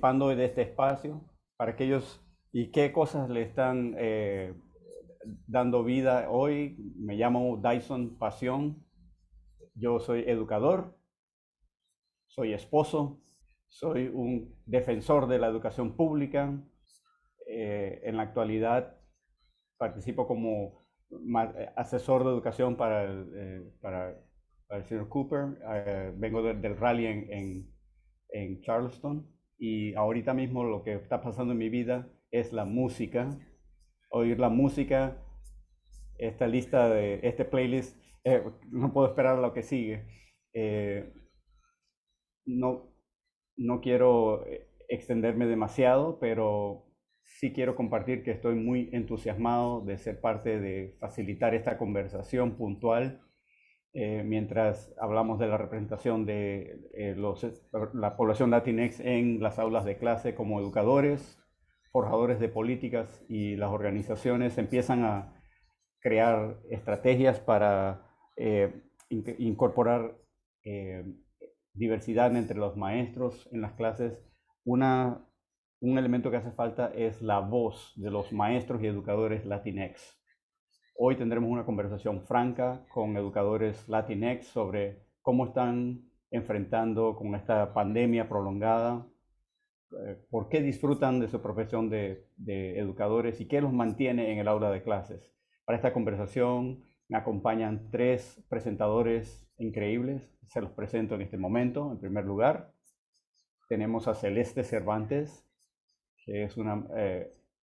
participando de este espacio, para aquellos y qué cosas le están dando vida hoy. Me llamo Dyson Pasión, yo soy educador, soy esposo, soy un defensor de la educación pública. En la actualidad participo como asesor de educación para el señor Cooper. Vengo del rally en Charleston y ahorita mismo lo que está pasando en mi vida es la música. Oír la música, esta lista de este playlist, no puedo esperar a lo que sigue. Eh, no, no quiero extenderme demasiado, pero sí quiero compartir que estoy muy entusiasmado de ser parte de facilitar esta conversación puntual mientras hablamos de la representación de la población Latinx en las aulas de clase como educadores, forjadores de políticas, y las organizaciones empiezan a crear estrategias para incorporar eh, diversidad entre los maestros en las clases. Una, un elemento que hace falta es la voz de los maestros y educadores Latinx. Hoy tendremos una conversación franca con educadores Latinx sobre cómo están enfrentando con esta pandemia prolongada, por qué disfrutan de su profesión de educadores y qué los mantiene en el aula de clases. Para esta conversación me acompañan tres presentadores increíbles. Se los presento en este momento. En primer lugar, tenemos a Celeste Cervantes, que es una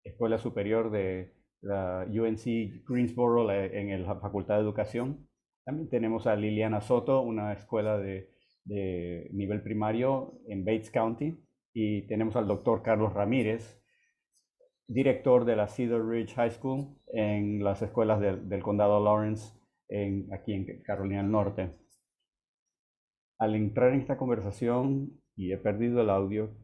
escuela superior de la UNC Greensboro en la Facultad de Educación. También tenemos a Liliana Soto, una escuela de nivel primario en Bates County. Y tenemos al doctor Carlos Ramírez, director de la Cedar Ridge High School en las escuelas del condado Lawrence, aquí en Carolina del Norte. Al entrar en esta conversación, y he perdido el audio,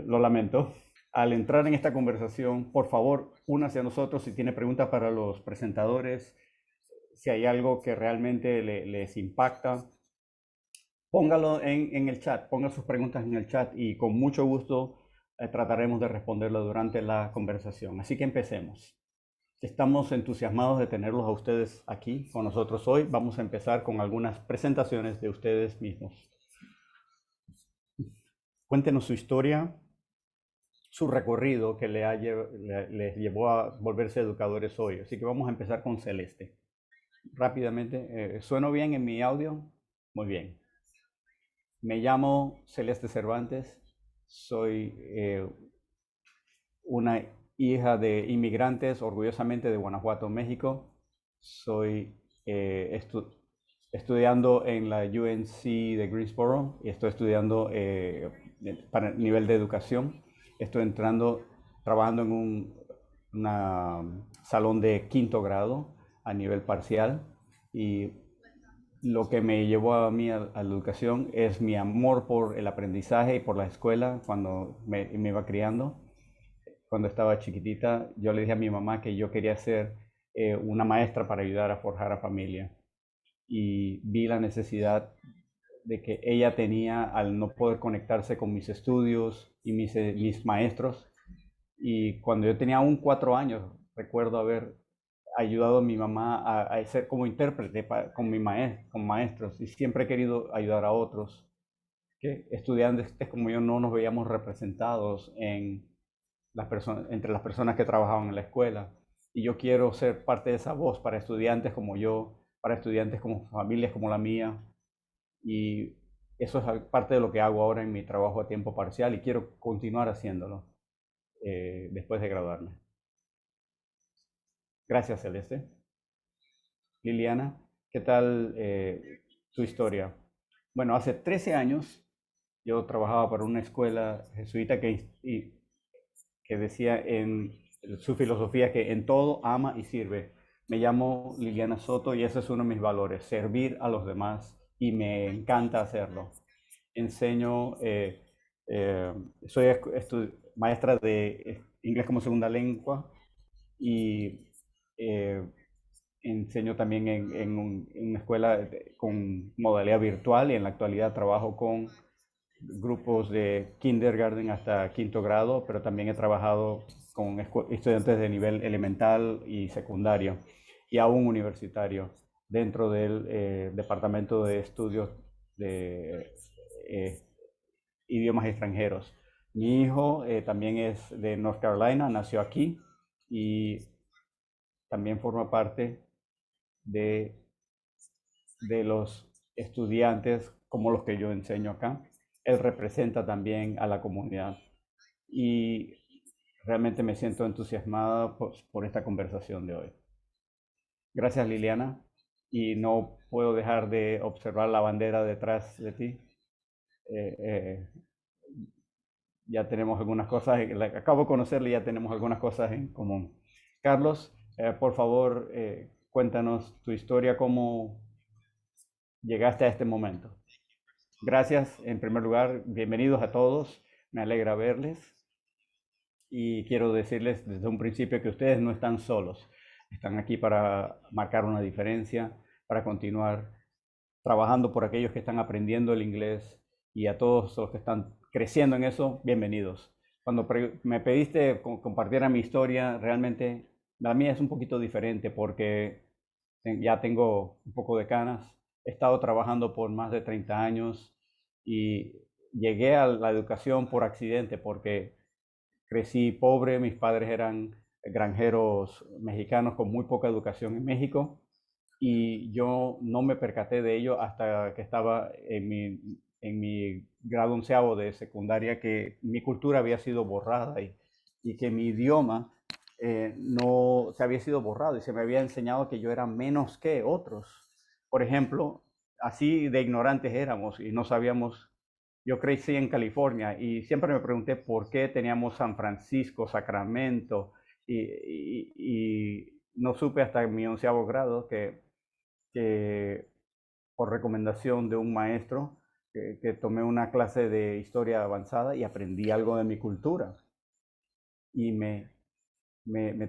lo lamento. Al entrar en esta conversación, por favor, únase a nosotros si tiene preguntas para los presentadores, si hay algo que realmente les impacta, póngalo en el chat, ponga sus preguntas en el chat y con mucho gusto trataremos de responderlo durante la conversación. Así que empecemos. Estamos entusiasmados de tenerlos a ustedes aquí con nosotros hoy. Vamos a empezar con algunas presentaciones de ustedes mismos. Cuéntenos su historia, su recorrido que les llevó a volverse educadores hoy. Así que vamos a empezar con Celeste. Rápidamente, ¿sueno bien en mi audio? Muy bien. Me llamo Celeste Cervantes, soy una hija de inmigrantes, orgullosamente de Guanajuato, México. Soy estudiando en la UNC de Greensboro y estoy estudiando para el nivel de educación. Estoy trabajando en un salón de quinto grado a nivel parcial, y lo que me llevó a mí a la educación es mi amor por el aprendizaje y por la escuela cuando me iba criando. Cuando estaba chiquitita, yo le dije a mi mamá que yo quería ser una maestra para ayudar a forjar a familia. Y vi la necesidad de que ella tenía al no poder conectarse con mis estudios y mis maestros. Y cuando yo tenía aún 4 años, recuerdo haber ayudado a mi mamá a ser como intérprete con maestros, y siempre he querido ayudar a otros, que estudiantes como yo no nos veíamos representados entre las personas que trabajaban en la escuela. Y yo quiero ser parte de esa voz para estudiantes como yo, para estudiantes como familias como la mía. Y eso es parte de lo que hago ahora en mi trabajo a tiempo parcial y quiero continuar haciéndolo después de graduarme. Gracias, Celeste. Liliana, ¿qué tal tu historia? Bueno, hace 13 años yo trabajaba para una escuela jesuita que decía en su filosofía que en todo ama y sirve. Me llamo Liliana Soto y ese es uno de mis valores, servir a los demás, y me encanta hacerlo. Enseño, eh, soy maestra de inglés como segunda lengua, y eh, enseño también en una escuela con modalidad virtual, y en la actualidad trabajo con grupos de kindergarten hasta quinto grado, pero también he trabajado con estudiantes de nivel elemental y secundario y aún universitario dentro del Departamento de Estudios de eh, Idiomas Extranjeros. Mi hijo también es de North Carolina, nació aquí y también forma parte de, de los estudiantes como los que yo enseño acá. Él representa también a la comunidad y realmente me siento entusiasmada por esta conversación de hoy. Gracias, Liliana, y no puedo dejar de observar la bandera detrás de ti. Eh, eh, ya tenemos algunas cosas, acabo de conocerle y ya tenemos algunas cosas en común. Carlos, por favor, cuéntanos tu historia, cómo llegaste a este momento. Gracias, en primer lugar, bienvenidos a todos, me alegra verles y quiero decirles desde un principio que ustedes no están solos, están aquí para marcar una diferencia, para continuar trabajando por aquellos que están aprendiendo el inglés y a todos los que están creciendo en eso, bienvenidos. Cuando me pediste compartiera mi historia, realmente la mía es un poquito diferente porque ya tengo un poco de canas, he estado trabajando por más de 30 años y llegué a la educación por accidente porque crecí pobre, mis padres eran granjeros mexicanos con muy poca educación en México y yo no me percaté de ello hasta que estaba en mi grado onceavo de secundaria, que mi cultura había sido borrada y que mi idioma no se había sido borrado y se me había enseñado que yo era menos que otros. Por ejemplo, así de ignorantes éramos y no sabíamos. Yo crecí en California y siempre me pregunté por qué teníamos San Francisco, Sacramento y no supe hasta mi onceavo grado que por recomendación de un maestro que tomé una clase de historia avanzada y aprendí algo de mi cultura. Y me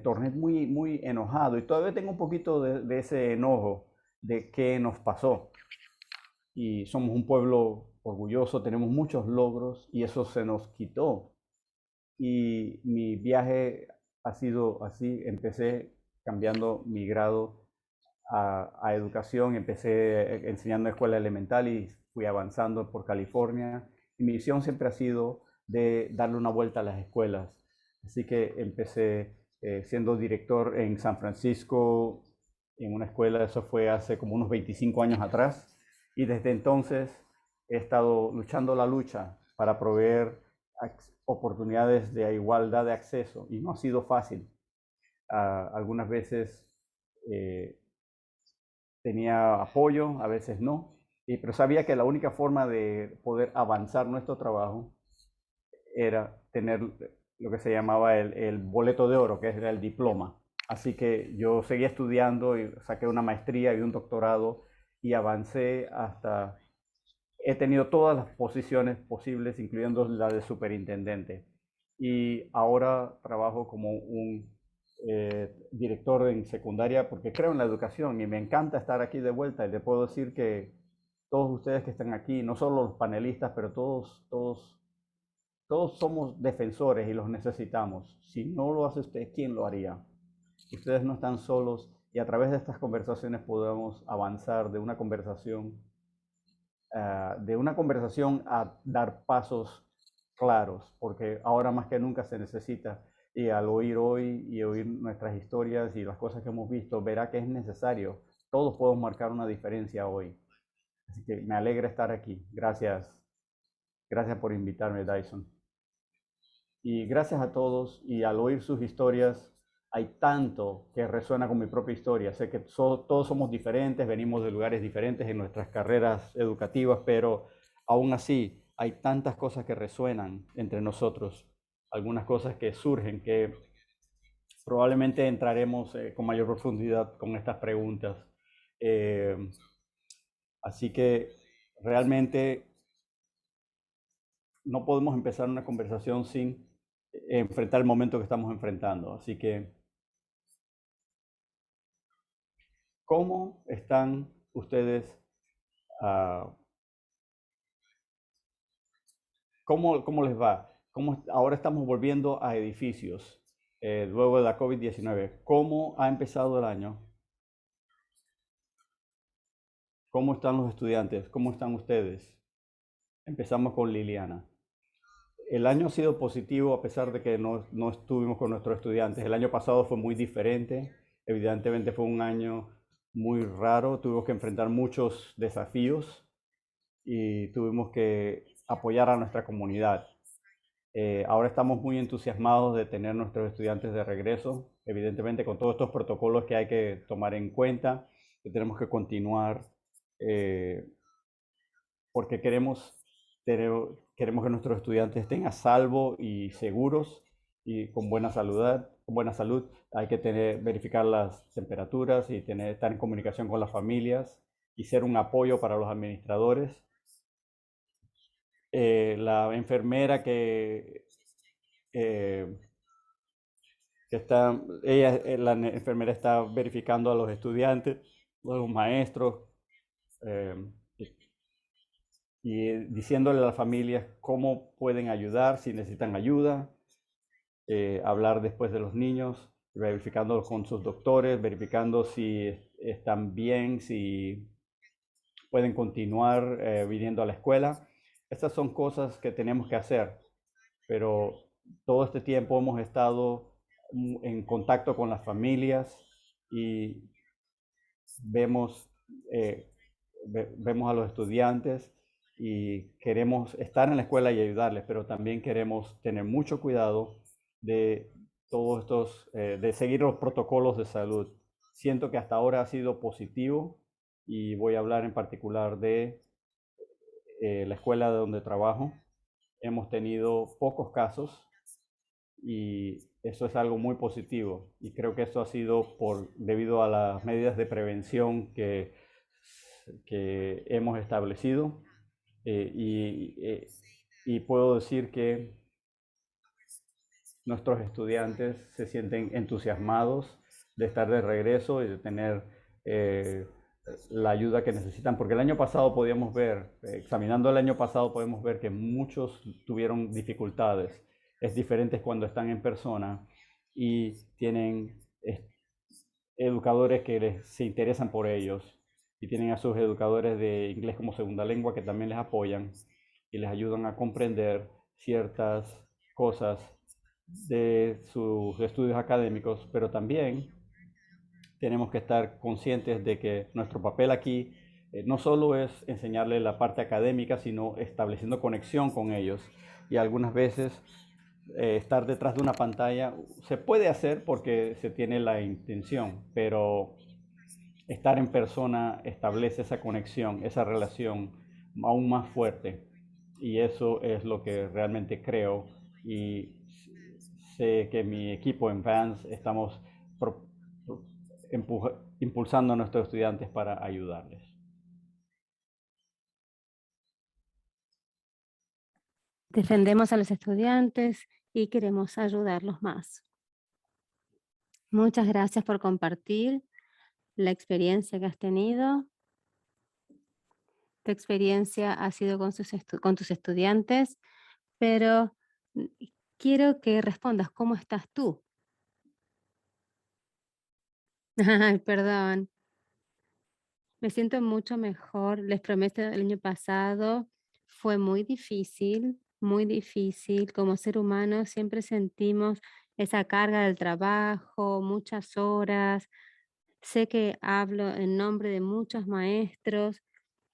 torné muy, muy enojado y todavía tengo un poquito de ese enojo de qué nos pasó. Y somos un pueblo orgulloso, tenemos muchos logros y eso se nos quitó. Y mi viaje ha sido así, empecé cambiando mi grado a educación, empecé enseñando en escuela elemental y fui avanzando por California. Y mi misión siempre ha sido de darle una vuelta a las escuelas. Así que empecé siendo director en San Francisco, en una escuela, eso fue hace como unos 25 años atrás. Y desde entonces he estado luchando la lucha para proveer oportunidades de igualdad de acceso y no ha sido fácil. Algunas veces eh, tenía apoyo, a veces no, pero sabía que la única forma de poder avanzar nuestro trabajo era tener lo que se llamaba el boleto de oro, que era el diploma. Así que yo seguía estudiando y saqué una maestría y un doctorado y avancé hasta, he tenido todas las posiciones posibles, incluyendo la de superintendente. Y ahora trabajo como un director en secundaria porque creo en la educación y me encanta estar aquí de vuelta. Y le puedo decir que todos ustedes que están aquí, no solo los panelistas, pero todos somos defensores y los necesitamos. Si no lo hace usted, ¿quién lo haría? Ustedes no están solos y a través de estas conversaciones podemos avanzar de una conversación a dar pasos claros, porque ahora más que nunca se necesita. Y al oír hoy y oír nuestras historias y las cosas que hemos visto, verá que es necesario. Todos podemos marcar una diferencia hoy. Así que me alegra estar aquí. Gracias. Gracias por invitarme, Dyson. Y gracias a todos y al oír sus historias, hay tanto que resuena con mi propia historia. Sé que todos somos diferentes, venimos de lugares diferentes en nuestras carreras educativas, pero aún así hay tantas cosas que resuenan entre nosotros, algunas cosas que surgen, que probablemente entraremos con mayor profundidad con estas preguntas. Eh, Así que realmente no podemos empezar una conversación sin enfrentar el momento que estamos enfrentando. Así que, ¿cómo están ustedes uh, ¿Cómo les va? Ahora estamos volviendo a edificios luego de la COVID-19. ¿Cómo ha empezado el año? ¿Cómo están los estudiantes? ¿Cómo están ustedes? Empezamos con Liliana. El año ha sido positivo a pesar de que no estuvimos con nuestros estudiantes. El año pasado fue muy diferente. Evidentemente fue un año muy raro. Tuvimos que enfrentar muchos desafíos y tuvimos que apoyar a nuestra comunidad. Ahora estamos muy entusiasmados de tener nuestros estudiantes de regreso, evidentemente con todos estos protocolos que hay que tomar en cuenta, que tenemos que continuar, eh, porque queremos que nuestros estudiantes estén a salvo y seguros y con buena salud. Con buena salud. Hay que verificar las temperaturas y estar en comunicación con las familias y ser un apoyo para los administradores. La enfermera eh, la enfermera está verificando a los estudiantes, a los maestros, eh, y diciéndole a las familias cómo pueden ayudar, si necesitan ayuda, hablar después de los niños, verificando con sus doctores, verificando si están bien, si pueden continuar viniendo a la escuela. Estas son cosas que tenemos que hacer, pero todo este tiempo hemos estado en contacto con las familias y vemos, eh, vemos a los estudiantes y queremos estar en la escuela y ayudarles, pero también queremos tener mucho cuidado de todos estos, de seguir los protocolos de salud. Siento que hasta ahora ha sido positivo y voy a hablar en particular de la escuela de donde trabajo. Hemos tenido pocos casos y eso es algo muy positivo y creo que eso ha sido debido a las medidas de prevención que hemos establecido eh, y, eh, y puedo decir que nuestros estudiantes se sienten entusiasmados de estar de regreso y de tener eh, la ayuda que necesitan, porque el año pasado podíamos ver, examinando el año pasado podemos ver que muchos tuvieron dificultades. Es diferente cuando están en persona y tienen educadores que se interesan por ellos y tienen a sus educadores de inglés como segunda lengua que también les apoyan y les ayudan a comprender ciertas cosas de sus estudios académicos, pero también tenemos que estar conscientes de que nuestro papel aquí no solo es enseñarles la parte académica, sino estableciendo conexión con ellos. Y algunas veces estar detrás de una pantalla se puede hacer porque se tiene la intención, pero estar en persona establece esa conexión, esa relación aún más fuerte. Y eso es lo que realmente creo y sé que mi equipo en Vans estamos impulsando a nuestros estudiantes para ayudarles. Defendemos a los estudiantes y queremos ayudarlos más. Muchas gracias por compartir la experiencia que has tenido. Tu experiencia ha sido con tus estudiantes, pero quiero que respondas, ¿cómo estás tú? Ay, perdón. Me siento mucho mejor. Les prometo, el año pasado fue muy difícil, muy difícil. Como ser humano siempre sentimos esa carga del trabajo, muchas horas. Sé que hablo en nombre de muchos maestros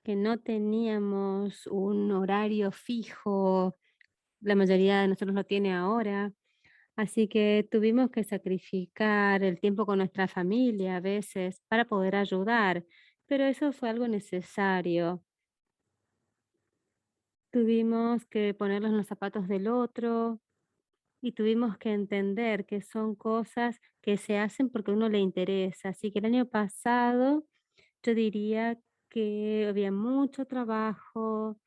que no teníamos un horario fijo. La mayoría de nosotros lo tiene ahora. Así que tuvimos que sacrificar el tiempo con nuestra familia a veces para poder ayudar, pero eso fue algo necesario. Tuvimos que ponernos en los zapatos del otro y tuvimos que entender que son cosas que se hacen porque a uno le interesa. Así que el año pasado yo diría que había mucho trabajo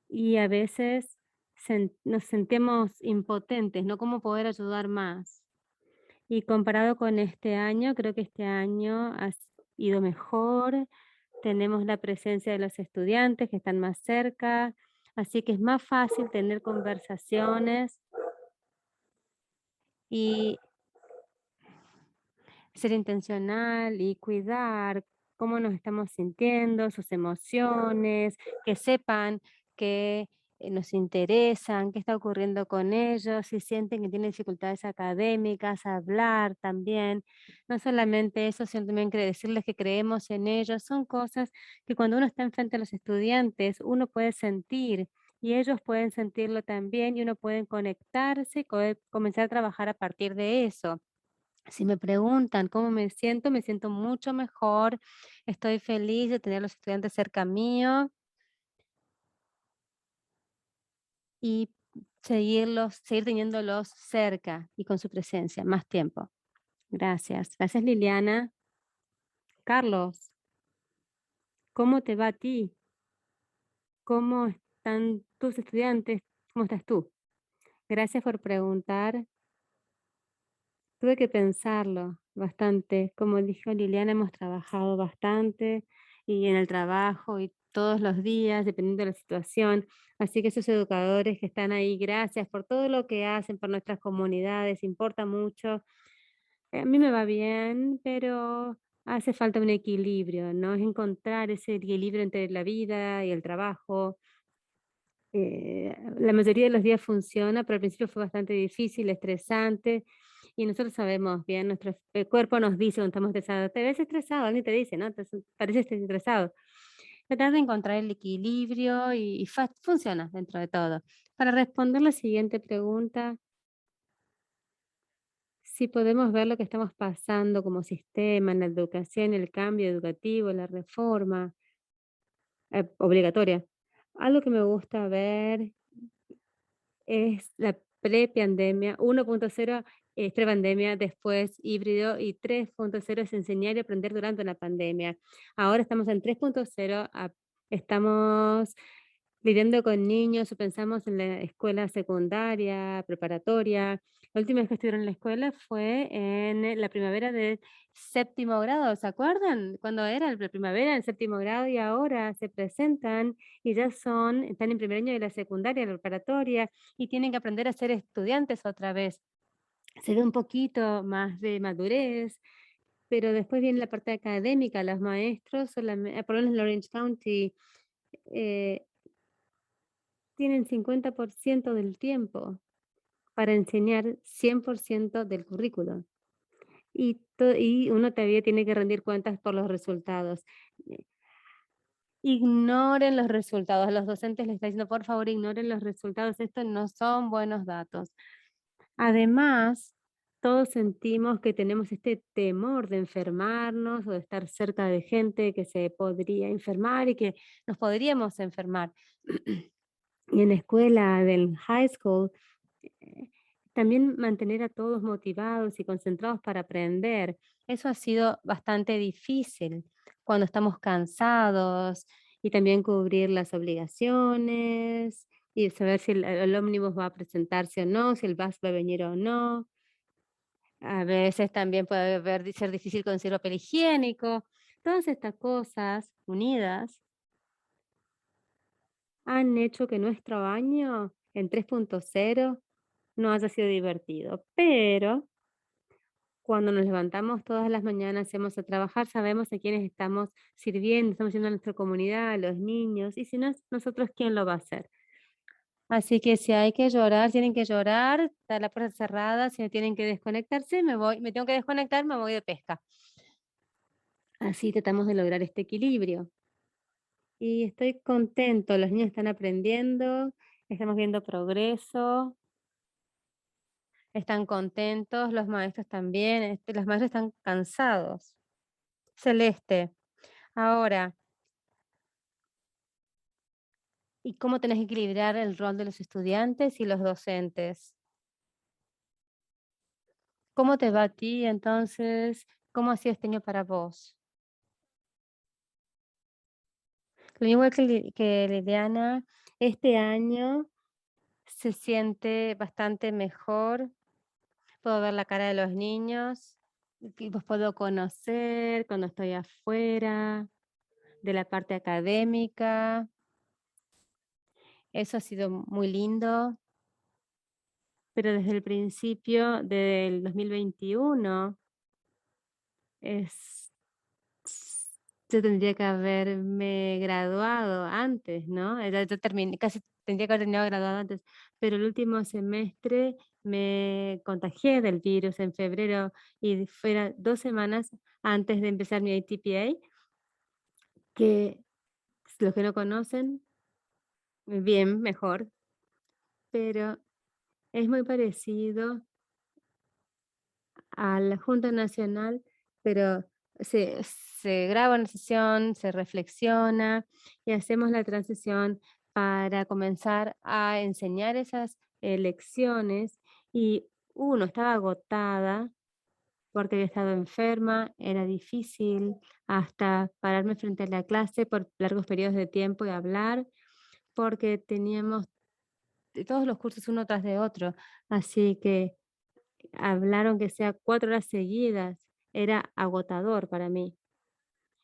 y a veces nos sentimos impotentes, no cómo poder ayudar más. Y comparado con este año, creo que este año ha ido mejor. Tenemos la presencia de los estudiantes que están más cerca. Así que es más fácil tener conversaciones y ser intencional y cuidar cómo nos estamos sintiendo, sus emociones, que sepan que nos interesan, qué está ocurriendo con ellos, si sienten que tienen dificultades académicas, hablar también. No solamente eso, sino también que decirles que creemos en ellos. Son cosas que cuando uno está enfrente a los estudiantes, uno puede sentir y ellos pueden sentirlo también y uno puede conectarse y comenzar a trabajar a partir de eso. Si me preguntan cómo me siento mucho mejor, estoy feliz de tener a los estudiantes cerca mío y seguir teniéndolos cerca y con su presencia más tiempo. Gracias. Gracias, Liliana. Carlos, ¿cómo te va a ti? ¿Cómo están tus estudiantes? ¿Cómo estás tú? Gracias por preguntar. Tuve que pensarlo bastante. Como dijo Liliana, hemos trabajado bastante y en el trabajo y todos los días, dependiendo de la situación. Así que esos educadores que están ahí, gracias por todo lo que hacen por nuestras comunidades, importa mucho. A mí me va bien, pero hace falta un equilibrio, ¿no? Es encontrar ese equilibrio entre la vida y el trabajo. La mayoría de los días funciona, pero al principio fue bastante difícil, estresante, y nosotros sabemos bien, nuestro cuerpo nos dice cuando estamos estresados, te ves estresado, alguien te dice, ¿no? Pareces estresado. Tratar de encontrar el equilibrio y funciona dentro de todo. Para responder la siguiente pregunta, si podemos ver lo que estamos pasando como sistema en la educación, el cambio educativo, la reforma obligatoria. Algo que me gusta ver es la prepandemia, 1.0 es prepandemia, después híbrido y 3.0 es enseñar y aprender durante la pandemia. Ahora estamos en 3.0, estamos lidiando con niños o pensamos en la escuela secundaria, preparatoria. La última vez que estuvieron en la escuela fue en la primavera de séptimo grado, ¿se acuerdan? Cuando era la primavera en séptimo grado y ahora se presentan y ya están en primer año de la secundaria, la preparatoria y tienen que aprender a ser estudiantes otra vez. Se ve un poquito más de madurez, pero después viene la parte académica. Los maestros, por lo menos en Orange County, eh, tienen 50% del tiempo para enseñar 100% del currículo. Y uno todavía tiene que rendir cuentas por los resultados. Eh, Ignoren los resultados. Los docentes les están diciendo, por favor, ignoren los resultados. Estos no son buenos datos. Además, todos sentimos que tenemos este temor de enfermarnos o de estar cerca de gente que se podría enfermar y que nos podríamos enfermar. Y en la escuela del high school, eh, también mantener a todos motivados y concentrados para aprender. Eso ha sido bastante difícil cuando estamos cansados y también cubrir las obligaciones y saber si el ómnibus va a presentarse o no, si el bus va a venir o no. A veces también puede ser difícil conseguir papel higiénico. Todas estas cosas unidas han hecho que nuestro año en 3.0 no haya sido divertido, pero cuando nos levantamos todas las mañanas, hacemos a trabajar, sabemos a quiénes estamos sirviendo, estamos yendo a nuestra comunidad, a los niños, y si no es nosotros, ¿quién lo va a hacer? Así que si hay que llorar, tienen que llorar, está la puerta cerrada, si no tienen que desconectarse, me tengo que desconectar, me voy de pesca. Así tratamos de lograr este equilibrio. Y estoy contento, los niños están aprendiendo, estamos viendo progreso, están contentos, los maestros también, los maestros están cansados. Celeste, ahora, ¿y cómo tenés que equilibrar el rol de los estudiantes y los docentes? ¿Cómo te va a ti entonces? ¿Cómo ha sido este año para vos? Al igual que Liliana, este año se siente bastante mejor. Puedo ver la cara de los niños, y los puedo conocer cuando estoy afuera de la parte académica. Eso ha sido muy lindo, pero desde el principio del 2021 es yo tendría que haberme graduado antes, ¿no? Yo terminé, casi tendría que haber terminado graduado antes, pero el último semestre me contagié del virus en febrero y fuera 2 semanas antes de empezar mi ATPA, que los que no conocen, bien, mejor, pero es muy parecido a la Junta Nacional, pero se graba una sesión, se reflexiona y hacemos la transición para comenzar a enseñar esas lecciones. Y uno estaba agotada porque había estado enferma, era difícil hasta pararme frente a la clase por largos periodos de tiempo y hablar, porque teníamos todos los cursos uno tras de otro. Así que hablar aunque sea 4 horas seguidas, era agotador para mí.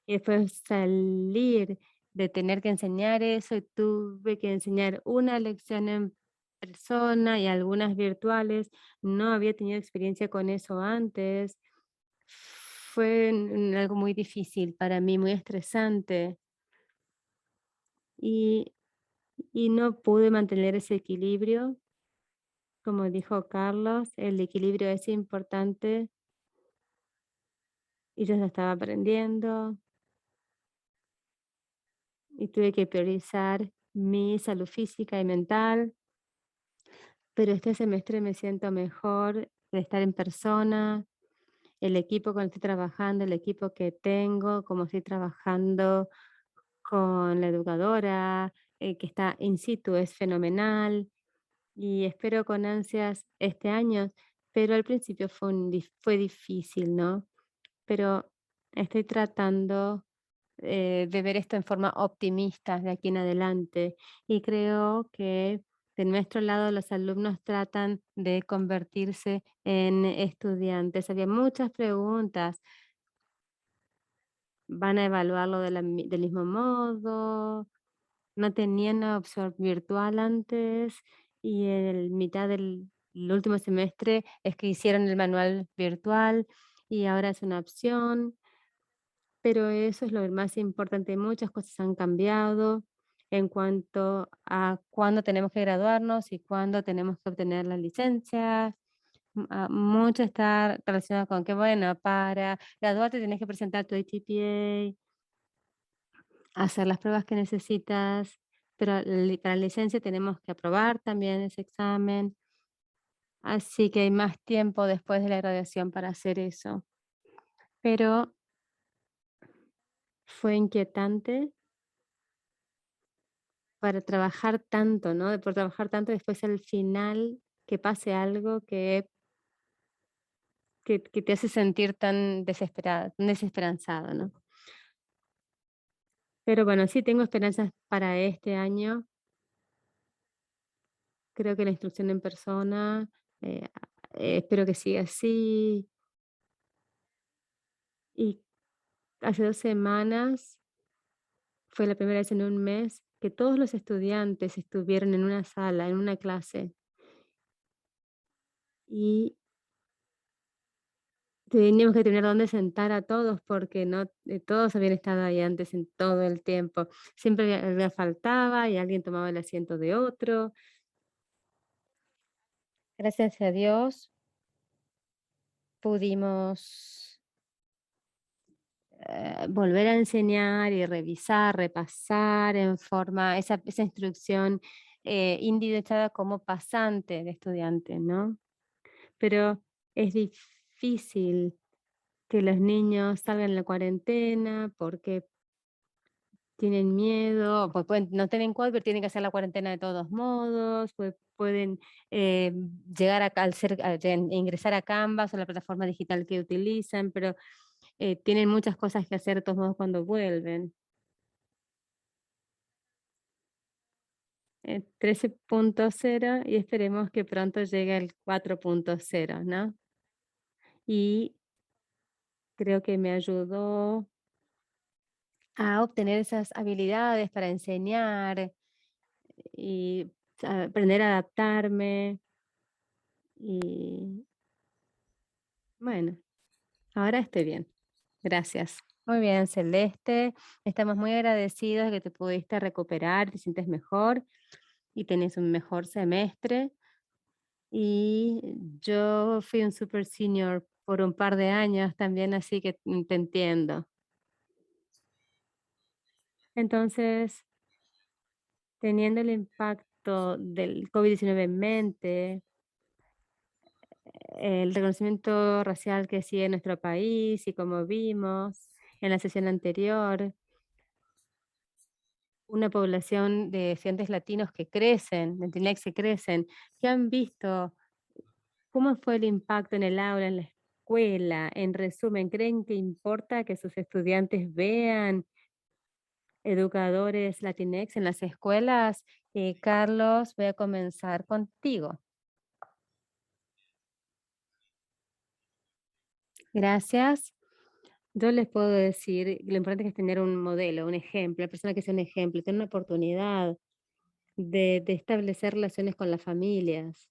Y después salir de tener que enseñar eso, y tuve que enseñar una lección en persona y algunas virtuales. No había tenido experiencia con eso antes. Fue algo muy difícil para mí, muy estresante, y no pude mantener ese equilibrio. Como dijo Carlos, el equilibrio es importante y yo ya estaba aprendiendo. Y tuve que priorizar mi salud física y mental, pero este semestre me siento mejor de estar en persona, el equipo con el que estoy trabajando, el equipo que tengo, como estoy trabajando con la educadora, que está in situ, es fenomenal y espero con ansias este año, pero al principio fue difícil, ¿no? Pero estoy tratando de ver esto en forma optimista de aquí en adelante. Y creo que de nuestro lado los alumnos tratan de convertirse en estudiantes. Había muchas preguntas. ¿Van a evaluarlo del mismo modo? ¿No tenían una opción virtual antes? Y en mitad del el último semestre es que hicieron el manual virtual y ahora es una opción. Pero eso es lo más importante. Muchas cosas han cambiado en cuanto a cuándo tenemos que graduarnos y cuándo tenemos que obtener la licencia. Mucho está relacionado con que, bueno, para graduarte tienes que presentar tu ATPA, hacer las pruebas que necesitas, pero para la licencia tenemos que aprobar también ese examen. Así que hay más tiempo después de la graduación para hacer eso. Pero fue inquietante para trabajar tanto, ¿no? Por trabajar tanto, después al final que pase algo que te hace sentir tan desesperada, tan desesperanzado, ¿no? Pero bueno, sí tengo esperanzas para este año. Creo que la instrucción en persona, espero que siga así. Y hace 2 semanas fue la primera vez en un mes que todos los estudiantes estuvieron en una sala, en una clase, y teníamos que tener dónde sentar a todos porque no todos habían estado ahí antes en todo el tiempo. Siempre alguien faltaba y alguien tomaba el asiento de otro. Gracias a Dios pudimos volver a enseñar y revisar, repasar en forma esa instrucción individualizada como pasante de estudiante, ¿no? Pero es difícil que los niños salgan en la cuarentena porque tienen miedo, pues no tienen COVID, pero tienen que hacer la cuarentena de todos modos, pues pueden eh, llegar ingresar a Canvas o la plataforma digital que utilizan, pero tienen muchas cosas que hacer de todos modos cuando vuelven. 13.0 y esperemos que pronto llegue el 4.0, ¿no? Y creo que me ayudó a obtener esas habilidades para enseñar y aprender a adaptarme. Y bueno, ahora estoy bien. Gracias. Muy bien, Celeste. Estamos muy agradecidos de que te pudiste recuperar, te sientes mejor y tenés un mejor semestre. Y yo fui un super senior por un par de años también, así que te entiendo. Entonces, teniendo el impacto del COVID-19 en mente, el reconocimiento racial que sigue en nuestro país y como vimos en la sesión anterior, una población de estudiantes latinos que crecen, Latinx que crecen, que han visto cómo fue el impacto en el aula, en la escuela. En resumen, ¿creen que importa que sus estudiantes vean educadores Latinx en las escuelas? Carlos, voy a comenzar contigo. Gracias. Yo les puedo decir, lo importante que es tener un modelo, un ejemplo, una persona que sea un ejemplo, tener una oportunidad de establecer relaciones con las familias.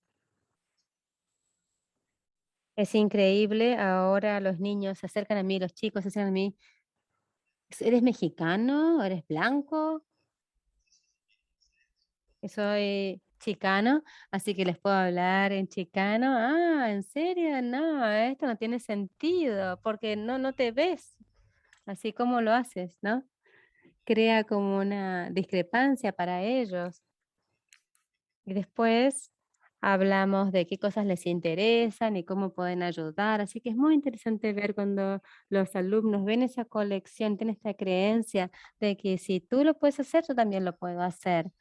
Es increíble, ahora los niños se acercan a mí, los chicos se acercan a mí. ¿Eres mexicano? ¿Eres blanco? Soy chicano, así que les puedo hablar en chicano. Ah, ¿en serio? No, esto no tiene sentido, porque no te ves así como lo haces, ¿no? Crea como una discrepancia para ellos. Y después hablamos de qué cosas les interesan y cómo pueden ayudar. Así que es muy interesante ver cuando los alumnos ven esa colección, tienen esta creencia de que si tú lo puedes hacer, yo también lo puedo hacer.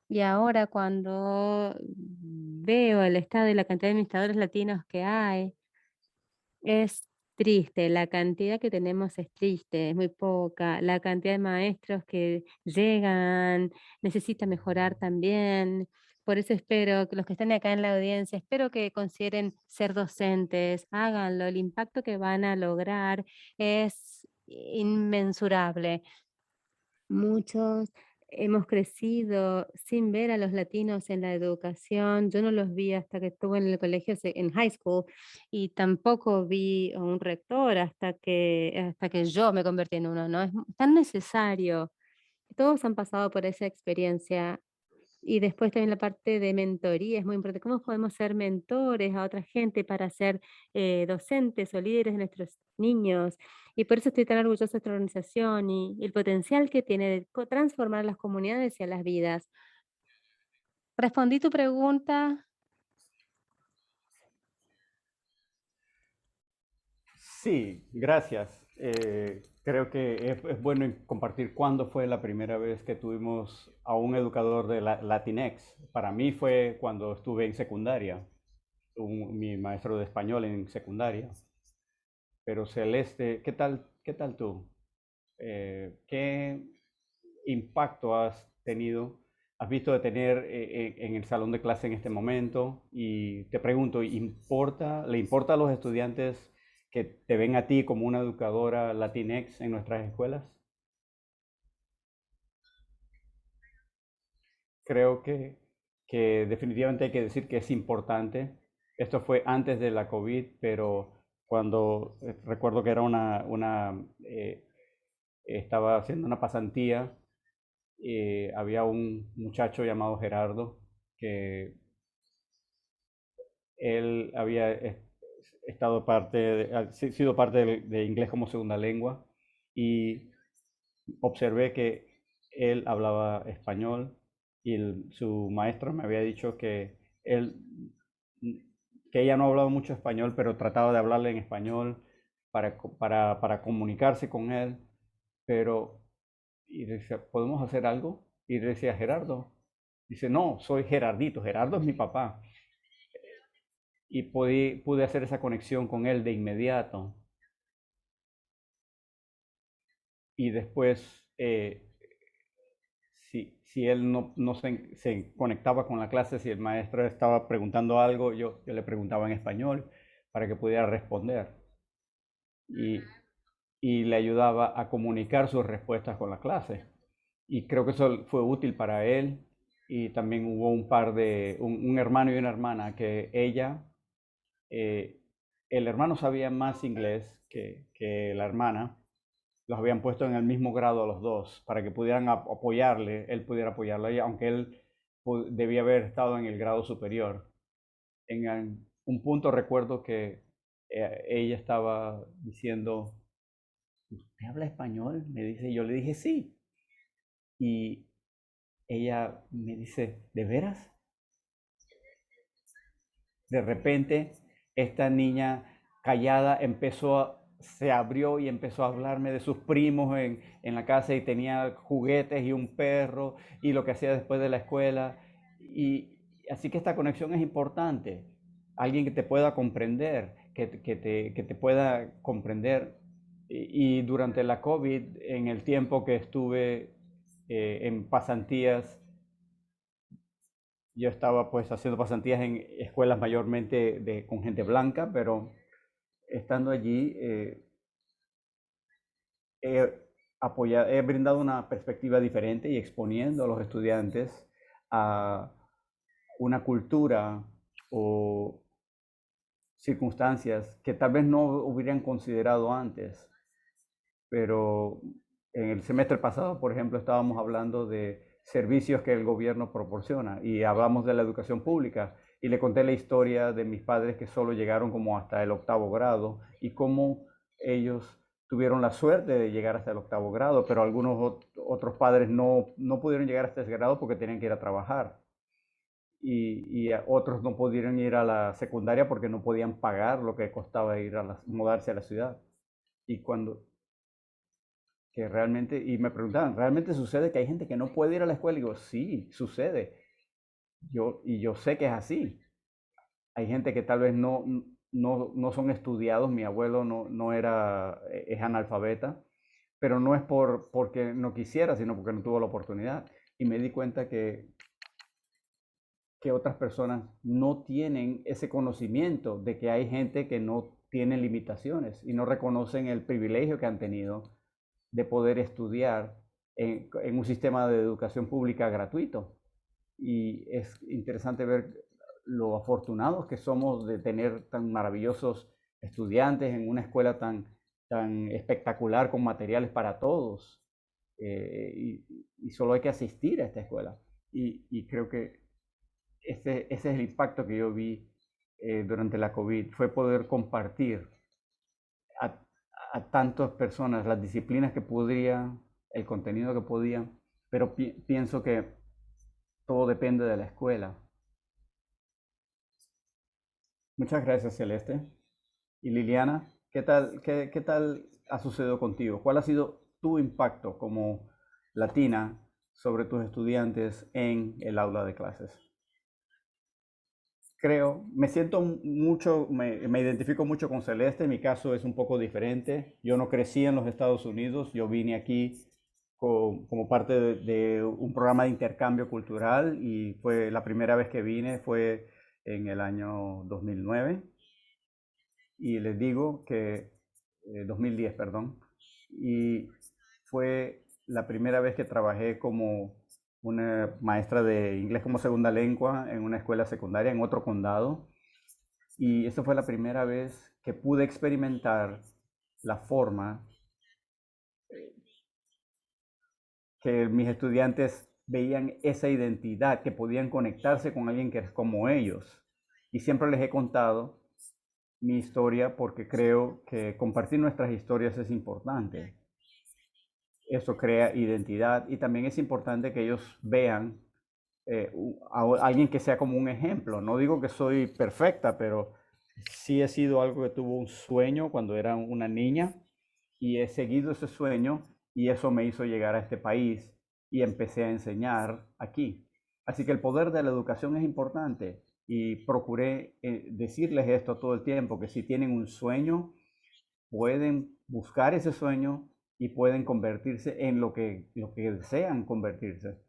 Y ahora cuando veo el estado y la cantidad de administradores latinos que hay, es triste, la cantidad que tenemos es triste, es muy poca. La cantidad de maestros que llegan necesita mejorar también. Por eso espero que los que están acá en la audiencia, espero que consideren ser docentes, háganlo. El impacto que van a lograr es inmensurable. Muchos hemos crecido sin ver a los latinos en la educación. Yo no los vi hasta que estuve en el colegio, en high school, y tampoco vi a un rector hasta que yo me convertí en uno, ¿no? Es tan necesario. Todos han pasado por esa experiencia. Y después también la parte de mentoría es muy importante. ¿Cómo podemos ser mentores a otra gente para ser docentes o líderes de nuestros niños? Y por eso estoy tan orgullosa de esta organización y el potencial que tiene de transformar las comunidades y a las vidas. ¿Respondí tu pregunta? Sí, gracias. Creo que es bueno compartir cuándo fue la primera vez que tuvimos a un educador de Latinx. Para mí fue cuando estuve en secundaria, mi maestro de español en secundaria. Pero Celeste, qué tal tú? ¿Qué impacto has tenido, has visto de tener en el salón de clase en este momento? Y te pregunto, ¿le importa a los estudiantes que te ven a ti como una educadora Latinx en nuestras escuelas? Creo que definitivamente hay que decir que es importante. Esto fue antes de la COVID, pero cuando recuerdo que era estaba haciendo una pasantía, había un muchacho llamado Gerardo que él había estado sido parte de inglés como segunda lengua y observé que él hablaba español y su maestro me había dicho que ella no hablaba mucho español, pero trataba de hablarle en español para comunicarse con él, pero y decía, ¿podemos hacer algo? Y decía, Gerardo. Dice, no, soy Gerardito, Gerardo es mi papá. Y pude hacer esa conexión con él de inmediato. Y después, si él no se conectaba con la clase, si el maestro estaba preguntando algo, yo le preguntaba en español para que pudiera responder. Y, y le ayudaba a comunicar sus respuestas con la clase. Y creo que eso fue útil para él y también hubo un par de, un hermano y una hermana que ella, eh, el hermano sabía más inglés que la hermana, los habían puesto en el mismo grado a los dos para que pudieran apoyarle, él pudiera apoyarla a ella, aunque él debía haber estado en el grado superior. Un punto recuerdo que ella estaba diciendo, ¿usted habla español? Me dice, y yo le dije sí. Y ella me dice, ¿de veras? De repente, esta niña callada se abrió y empezó a hablarme de sus primos en la casa y tenía juguetes y un perro y lo que hacía después de la escuela. Y así que esta conexión es importante. Alguien que te pueda comprender, que te pueda comprender. Y durante la COVID, en el tiempo que estuve en pasantías, yo estaba pues haciendo pasantías en escuelas mayormente con gente blanca, pero estando allí he he brindado una perspectiva diferente y exponiendo a los estudiantes a una cultura o circunstancias que tal vez no hubieran considerado antes. Pero en el semestre pasado, por ejemplo, estábamos hablando de servicios que el gobierno proporciona y hablamos de la educación pública y le conté la historia de mis padres que solo llegaron como hasta el octavo grado y cómo ellos tuvieron la suerte de llegar hasta el octavo grado, pero algunos otros padres no pudieron llegar hasta ese grado porque tenían que ir a trabajar y otros no pudieron ir a la secundaria porque no podían pagar lo que costaba ir mudarse a la ciudad. Y cuando que realmente, y me preguntaban, ¿realmente sucede que hay gente que no puede ir a la escuela? Y digo, sí, sucede. Y yo sé que es así. Hay gente que tal vez no son estudiados. Mi abuelo no era, es analfabeta, pero no es porque no quisiera, sino porque no tuvo la oportunidad. Y me di cuenta que otras personas no tienen ese conocimiento de que hay gente que no tiene limitaciones y no reconocen el privilegio que han tenido de poder estudiar en un sistema de educación pública gratuito. Y es interesante ver lo afortunados que somos de tener tan maravillosos estudiantes en una escuela tan espectacular con materiales para todos. Y solo hay que asistir a esta escuela. Y creo que ese es el impacto que yo vi durante la COVID, fue poder compartir a, a tantas personas las disciplinas que podía, el contenido que podía, pero pienso que todo depende de la escuela. Muchas gracias, Celeste. Y Liliana, ¿qué tal ha sucedido contigo? ¿Cuál ha sido tu impacto como latina sobre tus estudiantes en el aula de clases? Me siento mucho, me identifico mucho con Celeste, mi caso es un poco diferente. Yo no crecí en los Estados Unidos, yo vine aquí como parte de un programa de intercambio cultural y fue la primera vez que vine fue en el año 2009 y les digo que 2010, perdón, y fue la primera vez que trabajé como una maestra de inglés como segunda lengua en una escuela secundaria en otro condado. Y esa fue la primera vez que pude experimentar la forma que mis estudiantes veían esa identidad, que podían conectarse con alguien que es como ellos. Y siempre les he contado mi historia porque creo que compartir nuestras historias es importante. Eso crea identidad y también es importante que ellos vean a alguien que sea como un ejemplo. No digo que soy perfecta, pero sí he sido algo que tuvo un sueño cuando era una niña y he seguido ese sueño y eso me hizo llegar a este país y empecé a enseñar aquí. Así que el poder de la educación es importante y procuré decirles esto todo el tiempo, que si tienen un sueño, pueden buscar ese sueño y pueden convertirse en lo que desean convertirse.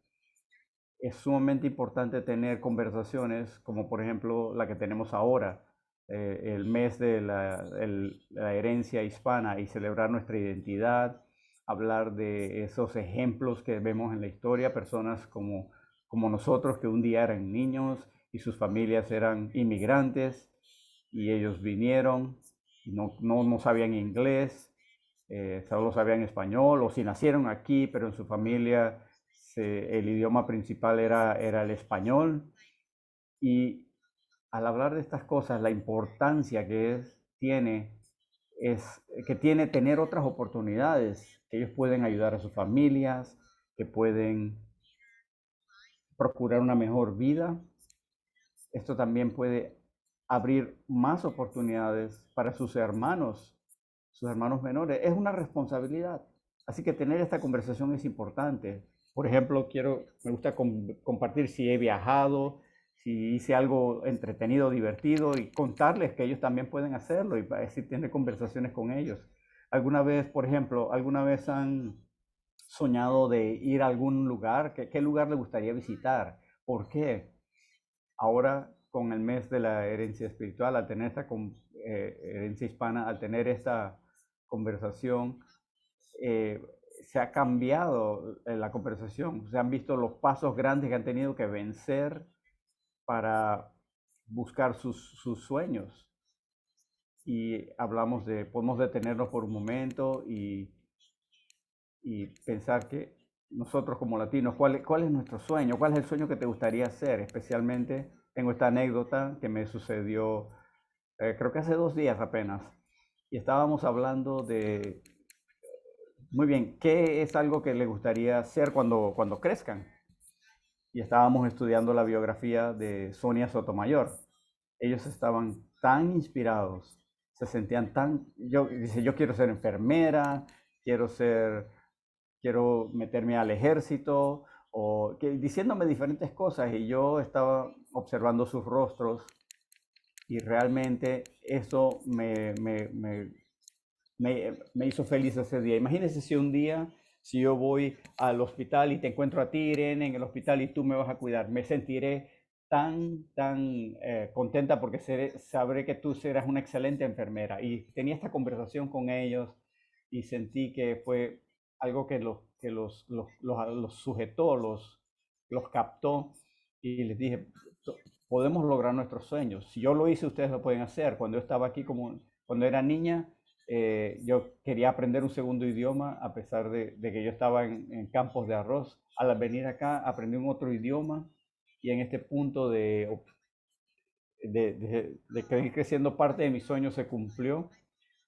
Es sumamente importante tener conversaciones como por ejemplo la que tenemos ahora, el mes de la herencia hispana y celebrar nuestra identidad, hablar de esos ejemplos que vemos en la historia, personas como nosotros, que un día eran niños y sus familias eran inmigrantes y ellos vinieron y no sabían inglés, solo sabían español, o si nacieron aquí, pero en su familia el idioma principal era el español. Y al hablar de estas cosas, la importancia que tiene tener otras oportunidades, que ellos pueden ayudar a sus familias, que pueden procurar una mejor vida. Esto también puede abrir más oportunidades para sus hermanos menores. Es una responsabilidad. Así que tener esta conversación es importante. Por ejemplo, me gusta compartir si he viajado, si hice algo entretenido, divertido, y contarles que ellos también pueden hacerlo y así tener conversaciones con ellos. ¿Alguna vez, por ejemplo, alguna vez han soñado de ir a algún lugar? ¿Qué lugar le gustaría visitar? ¿Por qué? Ahora, con el mes de la herencia espiritual, al tener esta herencia hispana, al tener esta conversación, eh, se ha cambiado la conversación. Se han visto los pasos grandes que han tenido que vencer para buscar sus sueños. Y podemos detenernos por un momento y pensar que nosotros como latinos, ¿cuál es nuestro sueño? ¿Cuál es el sueño que te gustaría hacer? Especialmente tengo esta anécdota que me sucedió, creo que hace 2 días apenas, y estábamos hablando de, muy bien, ¿qué es algo que le gustaría hacer cuando crezcan? Y estábamos estudiando la biografía de Sonia Sotomayor. Ellos estaban tan inspirados, se sentían dice, yo quiero ser enfermera, quiero ser quiero meterme al ejército, diciéndome diferentes cosas, y yo estaba observando sus rostros y realmente eso me hizo feliz ese día. Imagínense si un día, si yo voy al hospital y te encuentro a ti, Irene, en el hospital y tú me vas a cuidar, me sentiré tan contenta porque sabré que tú serás una excelente enfermera. Y tenía esta conversación con ellos y sentí que fue algo que los sujetó, los captó, y les dije, podemos lograr nuestros sueños. Si yo lo hice, ustedes lo pueden hacer. Cuando yo estaba aquí, cuando era niña, yo quería aprender un segundo idioma, a pesar de que yo estaba en campos de arroz. Al venir acá, aprendí un otro idioma, y en este punto de que ir creciendo, parte de mi sueño se cumplió.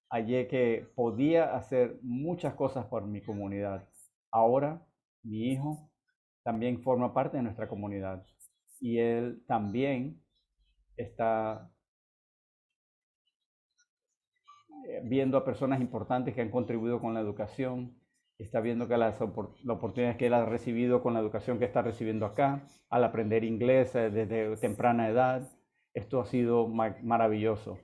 Hallé que podía hacer muchas cosas por mi comunidad. Ahora, mi hijo también forma parte de nuestra comunidad, y él también está viendo a personas importantes que han contribuido con la educación, está viendo que las oportunidades que él ha recibido con la educación que está recibiendo acá, al aprender inglés desde temprana edad. Esto ha sido maravilloso.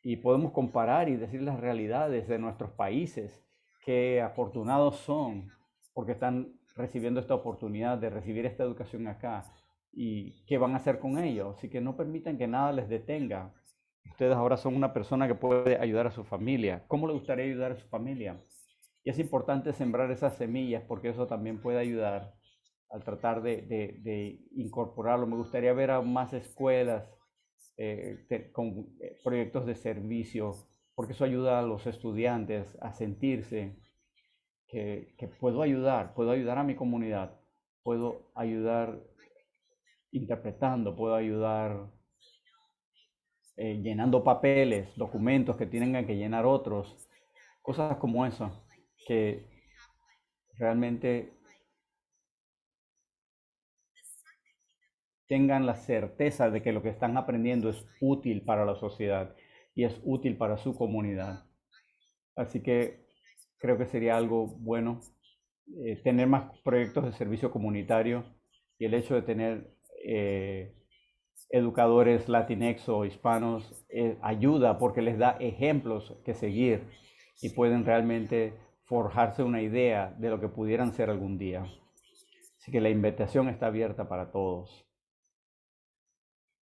Y podemos comparar y decir las realidades de nuestros países, que afortunados son porque están recibiendo esta oportunidad de recibir esta educación acá, y qué van a hacer con ello. Así que no permitan que nada les detenga. Ustedes ahora son una persona que puede ayudar a su familia. ¿Cómo le gustaría ayudar a su familia? Y es importante sembrar esas semillas, porque eso también puede ayudar al tratar de incorporarlo. Me gustaría ver a más escuelas con proyectos de servicio, porque eso ayuda a los estudiantes a sentirse que puedo ayudar a mi comunidad, puedo ayudar interpretando, puedo ayudar llenando papeles, documentos que tienen que llenar otros, cosas como eso, que realmente tengan la certeza de que lo que están aprendiendo es útil para la sociedad y es útil para su comunidad. Así que creo que sería algo bueno tener más proyectos de servicio comunitario, y el hecho de tener educadores latinex o hispanos ayuda, porque les da ejemplos que seguir y pueden realmente forjarse una idea de lo que pudieran ser algún día. Así que la invitación está abierta para todos.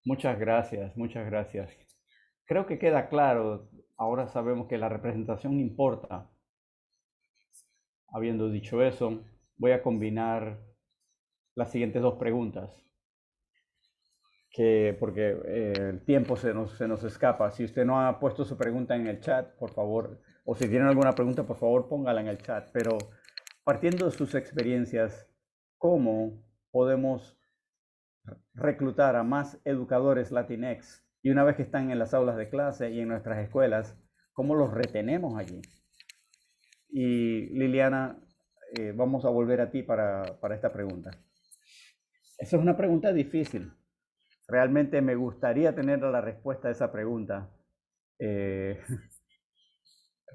Muchas gracias, muchas gracias. Creo que queda claro. Ahora sabemos que la representación importa. Habiendo dicho eso, voy a combinar las siguientes dos preguntas, porque el tiempo se nos escapa. Si usted no ha puesto su pregunta en el chat, por favor, o si tienen alguna pregunta, por favor, póngala en el chat. Pero partiendo de sus experiencias, ¿cómo podemos reclutar a más educadores Latinx? Y una vez que están en las aulas de clase y en nuestras escuelas, ¿cómo los retenemos allí? Y Liliana, vamos a volver a ti para esta pregunta. Esa es una pregunta difícil. Realmente me gustaría tener la respuesta a esa pregunta. Eh,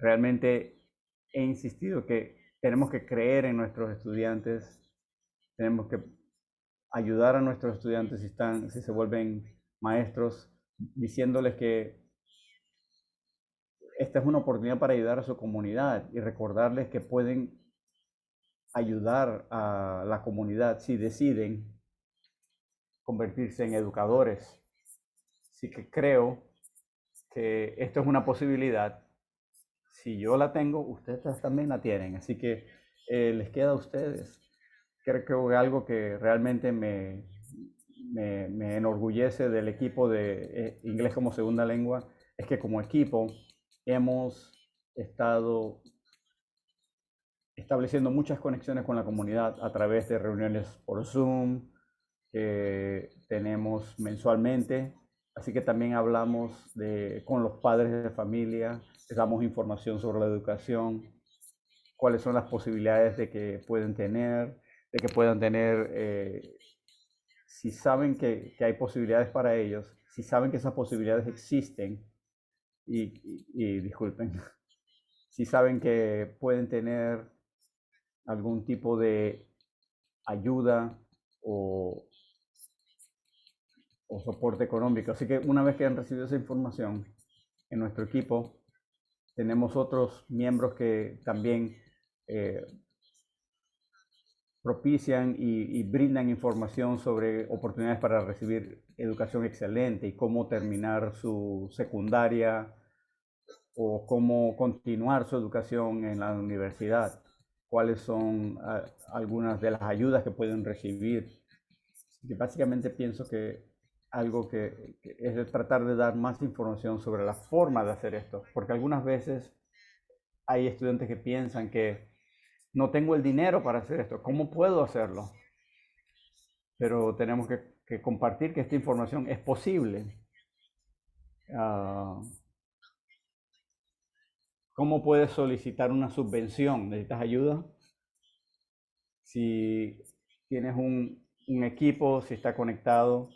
realmente he insistido que tenemos que creer en nuestros estudiantes, tenemos que ayudar a nuestros estudiantes si se vuelven maestros, diciéndoles que esta es una oportunidad para ayudar a su comunidad y recordarles que pueden ayudar a la comunidad si deciden convertirse en educadores. Así que creo que esto es una posibilidad. Si yo la tengo, ustedes también la tienen. Así que les queda a ustedes. Creo que algo que realmente me enorgullece del equipo de inglés como segunda lengua es que como equipo hemos estado estableciendo muchas conexiones con la comunidad a través de reuniones por Zoom que tenemos mensualmente. Así que también hablamos con los padres de familia, les damos información sobre la educación, cuáles son las posibilidades de que pueden tener, si saben que hay posibilidades para ellos, si saben que esas posibilidades existen, y disculpen, si saben que pueden tener algún tipo de ayuda o, o soporte económico. Así que una vez que han recibido esa información en nuestro equipo, tenemos otros miembros que también eh, propician y brindan información sobre oportunidades para recibir educación excelente y cómo terminar su secundaria o cómo continuar su educación en la universidad, cuáles son algunas de las ayudas que pueden recibir. Y básicamente pienso que algo que es tratar de dar más información sobre la forma de hacer esto, porque algunas veces hay estudiantes que piensan que no tengo el dinero para hacer esto, ¿cómo puedo hacerlo? Pero tenemos que compartir que esta información es posible. Uh, ¿Cómo puedes solicitar una subvención? ¿Necesitas ayuda? Si tienes un equipo, si está conectado,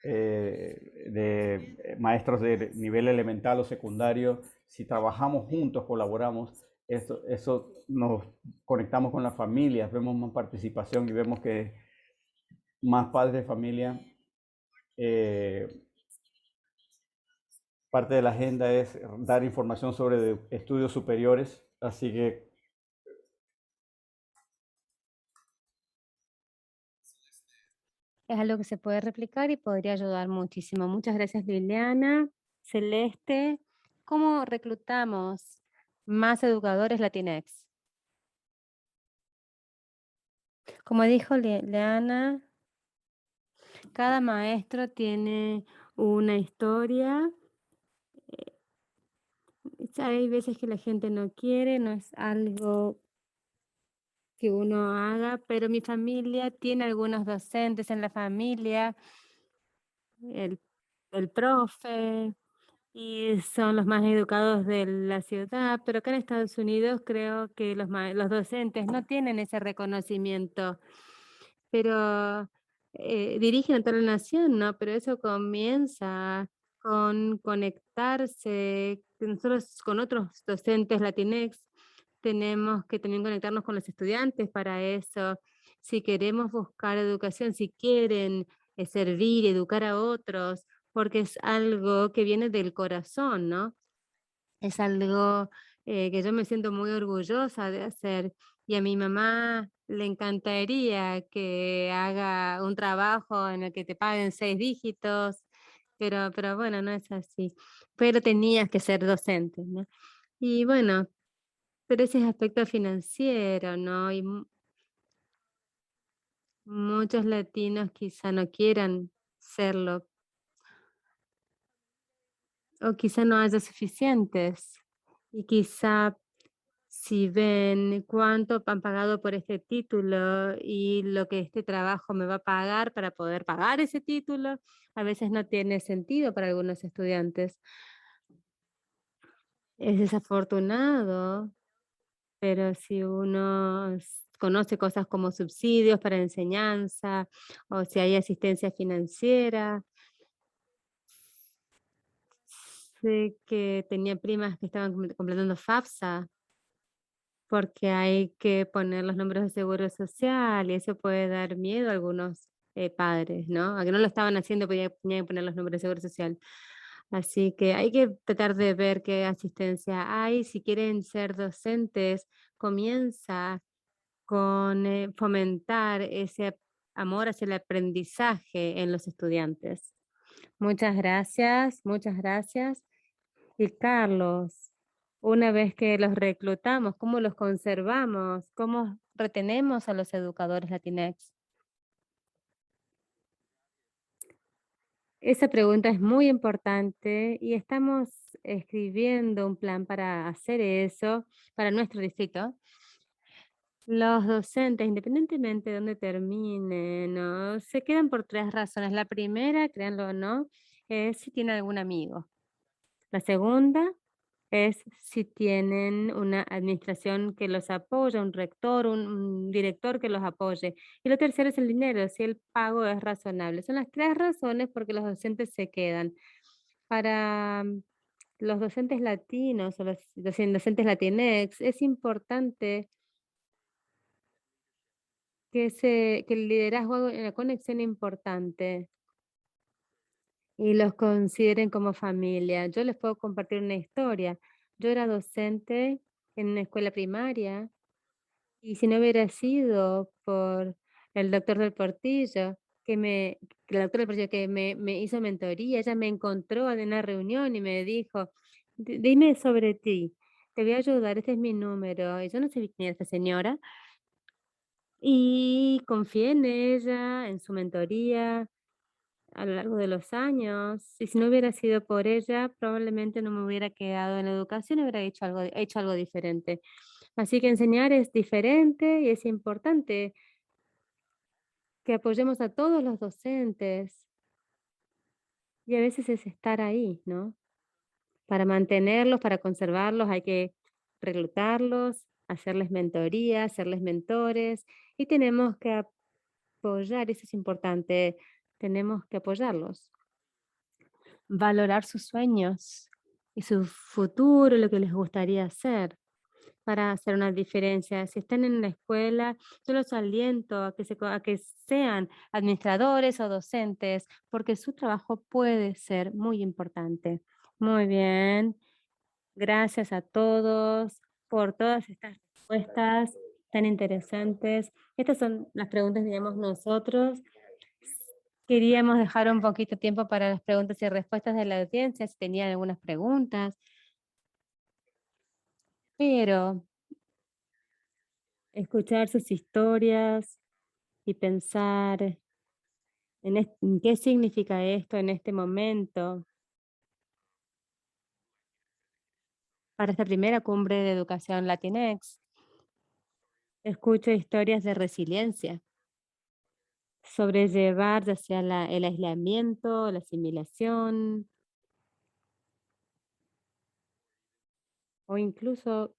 de maestros de nivel elemental o secundario, si trabajamos juntos, colaboramos, eso nos conectamos con las familias, vemos más participación y vemos que más padres de familia, eh, parte de la agenda es dar información sobre estudios superiores, así que Es algo que se puede replicar y podría ayudar muchísimo. Muchas gracias, Liliana. Celeste, ¿cómo reclutamos más educadores Latinx? Como dijo Liliana, cada maestro tiene una historia. Hay veces que la gente no quiere, no es algo que uno haga, pero mi familia tiene algunos docentes en la familia, el, el profe, y son los más educados de la ciudad, pero acá en Estados Unidos creo que los docentes no tienen ese reconocimiento, pero dirigen a toda la nación, ¿no? Pero eso comienza con conectarse, que nosotros con otros docentes latinex tenemos que también conectarnos con los estudiantes para eso. Si queremos buscar educación, si quieren servir, educar a otros, porque es algo que viene del corazón, ¿no? Es algo que yo me siento muy orgullosa de hacer y a mi mamá le encantaría que haga un trabajo en el que te paguen 6 dígitos, pero bueno, no es así. Pero tenías que ser docente, ¿no? Y bueno, pero ese es aspecto financiero, ¿no? Muchos latinos quizá no quieran serlo o quizá no haya suficientes. Y quizá si ven cuánto han pagado por este título y lo que este trabajo me va a pagar para poder pagar ese título, a veces no tiene sentido para algunos estudiantes. Es desafortunado, pero si uno conoce cosas como subsidios para enseñanza o si hay asistencia financiera, sé que tenía primas que estaban completando FAFSA porque hay que poner los números de seguro social y eso puede dar miedo a algunos padres, ¿no? A que no lo estaban haciendo, pero ya tenían que poner los números de seguro social. Así que hay que tratar de ver qué asistencia hay. Si quieren ser docentes, comienza con fomentar ese amor hacia el aprendizaje en los estudiantes. Muchas gracias, muchas gracias. Y Carlos, una vez que los reclutamos, ¿cómo los conservamos? ¿Cómo retenemos a los educadores Latinx? Esa pregunta es muy importante y estamos escribiendo un plan para hacer eso para nuestro distrito. Los docentes, independientemente de dónde terminen, ¿no? Se quedan por tres razones. La primera, créanlo o no, es si tienen algún amigo. La segunda es si tienen una administración que los apoya, un rector, un director que los apoye. Y lo tercero es el dinero, si el pago es razonable. Son las tres razones por que los docentes se quedan. Para los docentes latinos o los docentes latinex, es importante que el liderazgo haga una conexión importante y los consideren como familia. Yo les puedo compartir una historia. Yo era docente en una escuela primaria y si no hubiera sido por el doctor del Portillo, que la doctora del Portillo me hizo mentoría, ella me encontró en una reunión y me dijo, Dime sobre ti, te voy a ayudar, este es mi número". Y yo no sé quién era esta señora y confié en ella, en su mentoría a lo largo de los años, y si no hubiera sido por ella, probablemente no me hubiera quedado en la educación, hubiera hecho algo diferente. Así que enseñar es diferente y es importante que apoyemos a todos los docentes y a veces es estar ahí, ¿no? Para mantenerlos, para conservarlos, hay que reclutarlos, hacerles mentoría, hacerles mentores y tenemos que apoyar, eso es importante, tenemos que apoyarlos. Valorar sus sueños y su futuro, lo que les gustaría hacer para hacer una diferencia. Si están en la escuela, yo los aliento a que, a que sean administradores o docentes, porque su trabajo puede ser muy importante. Muy bien, gracias a todos por todas estas respuestas tan interesantes. Estas son las preguntas que teníamos nosotros. Queríamos dejar un poquito tiempo para las preguntas y respuestas de la audiencia, si tenían algunas preguntas, pero escuchar sus historias y pensar en qué significa esto en este momento para esta primera cumbre de educación Latinx. Escucho historias de resiliencia, sobrellevar ya sea el aislamiento, la asimilación o incluso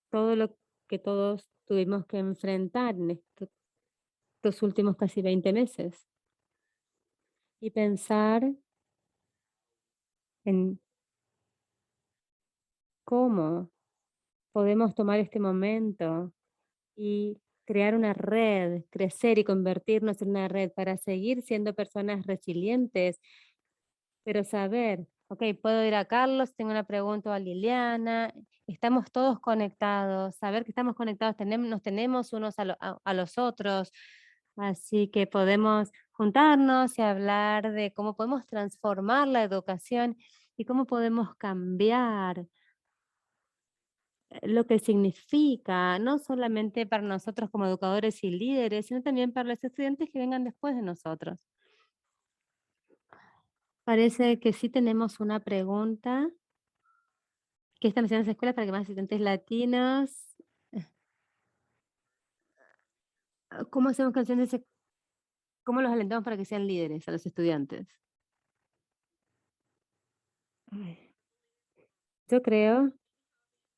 todo lo que todos tuvimos que enfrentar en estos últimos casi 20 meses. Y pensar en cómo podemos tomar este momento y crear una red, crecer y convertirnos en una red para seguir siendo personas resilientes, pero saber, ok, puedo ir a Carlos, tengo una pregunta o a Liliana, estamos todos conectados, saber que estamos conectados, nos tenemos unos a los otros, así que podemos juntarnos y hablar de cómo podemos transformar la educación y cómo podemos cambiar lo que significa, no solamente para nosotros como educadores y líderes, sino también para los estudiantes que vengan después de nosotros. Parece que sí tenemos una pregunta. ¿Qué están haciendo las escuelas para que más estudiantes latinos? ¿Cómo hacemos canciones? ¿Cómo los alentamos para que sean líderes a los estudiantes? Ay, yo creo,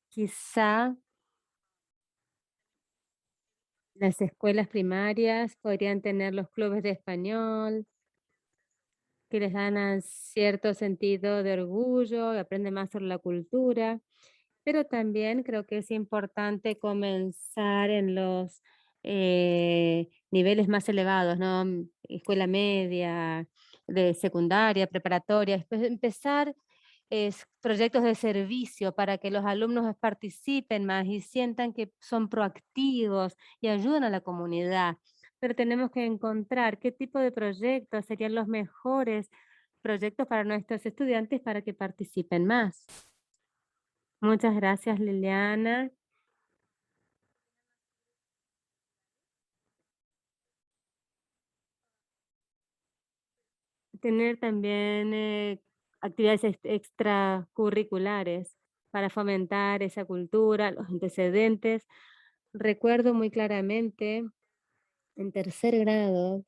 quizá las escuelas primarias podrían tener los clubes de español, que les dan cierto sentido de orgullo y aprenden más sobre la cultura. Pero también creo que es importante comenzar en los niveles más elevados, ¿no? Escuela media, de secundaria, preparatoria, después empezar proyectos de servicio para que los alumnos participen más y sientan que son proactivos y ayudan a la comunidad. Pero tenemos que encontrar qué tipo de proyectos serían los mejores proyectos para nuestros estudiantes para que participen más. Muchas gracias, Liliana. Tener también actividades extracurriculares para fomentar esa cultura, los antecedentes. Recuerdo muy claramente en tercer grado,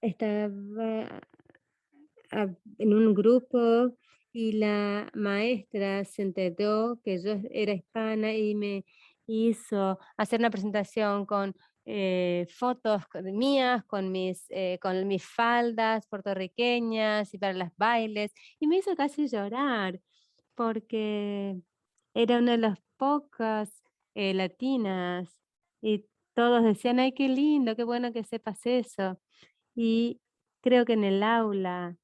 estaba en un grupo y la maestra se enteró que yo era hispana y me hizo hacer una presentación con fotos mías, con mis faldas puertorriqueñas y para las bailes, y me hizo casi llorar porque era una de las pocas latinas y todos decían, ay, qué lindo, qué bueno que sepas eso. Y creo que en el aula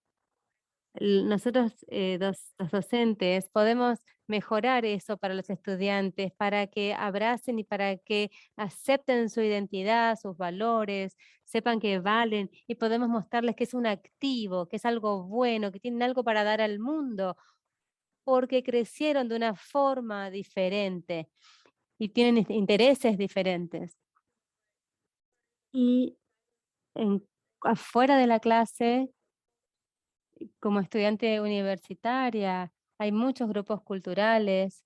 nosotros, los docentes, podemos mejorar eso para los estudiantes, para que abracen y para que acepten su identidad, sus valores, sepan que valen y podemos mostrarles que es un activo, que es algo bueno, que tienen algo para dar al mundo, porque crecieron de una forma diferente y tienen intereses diferentes. Y afuera de la clase, como estudiante universitaria, hay muchos grupos culturales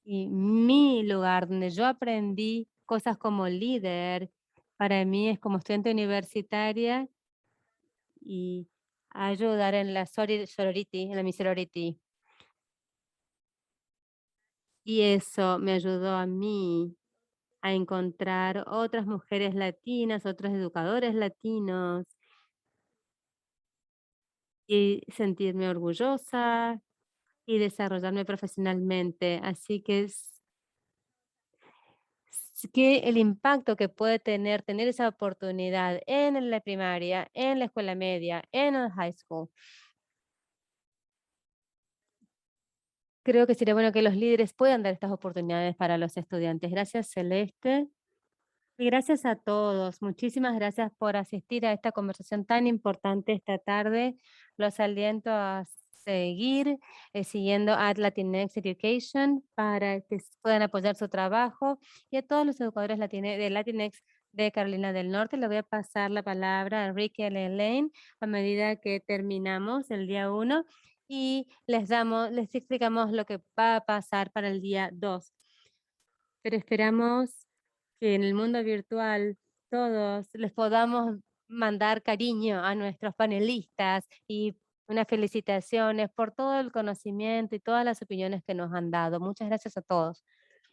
y mi lugar donde yo aprendí cosas como líder, para mí es como estudiante universitaria y ayudar en la sorority, en la mi sorority. Y eso me ayudó a mí a encontrar otras mujeres latinas, otros educadores latinos y sentirme orgullosa y desarrollarme profesionalmente. Así que que el impacto que puede tener esa oportunidad en la primaria, en la escuela media, en el high school. Creo que sería bueno que los líderes puedan dar estas oportunidades para los estudiantes. Gracias, Celeste. Y gracias a todos. Muchísimas gracias por asistir a esta conversación tan importante esta tarde. Los aliento a seguir siguiendo at Latinx Education para que puedan apoyar su trabajo y a todos los educadores de Latinx de Carolina del Norte. Le voy a pasar la palabra a Ricky y Elaine a medida que terminamos el día 1 y les explicamos lo que va a pasar para el día 2. Pero esperamos que en el mundo virtual todos les podamos mandar cariño a nuestros panelistas y unas felicitaciones por todo el conocimiento y todas las opiniones que nos han dado. Muchas gracias a todos.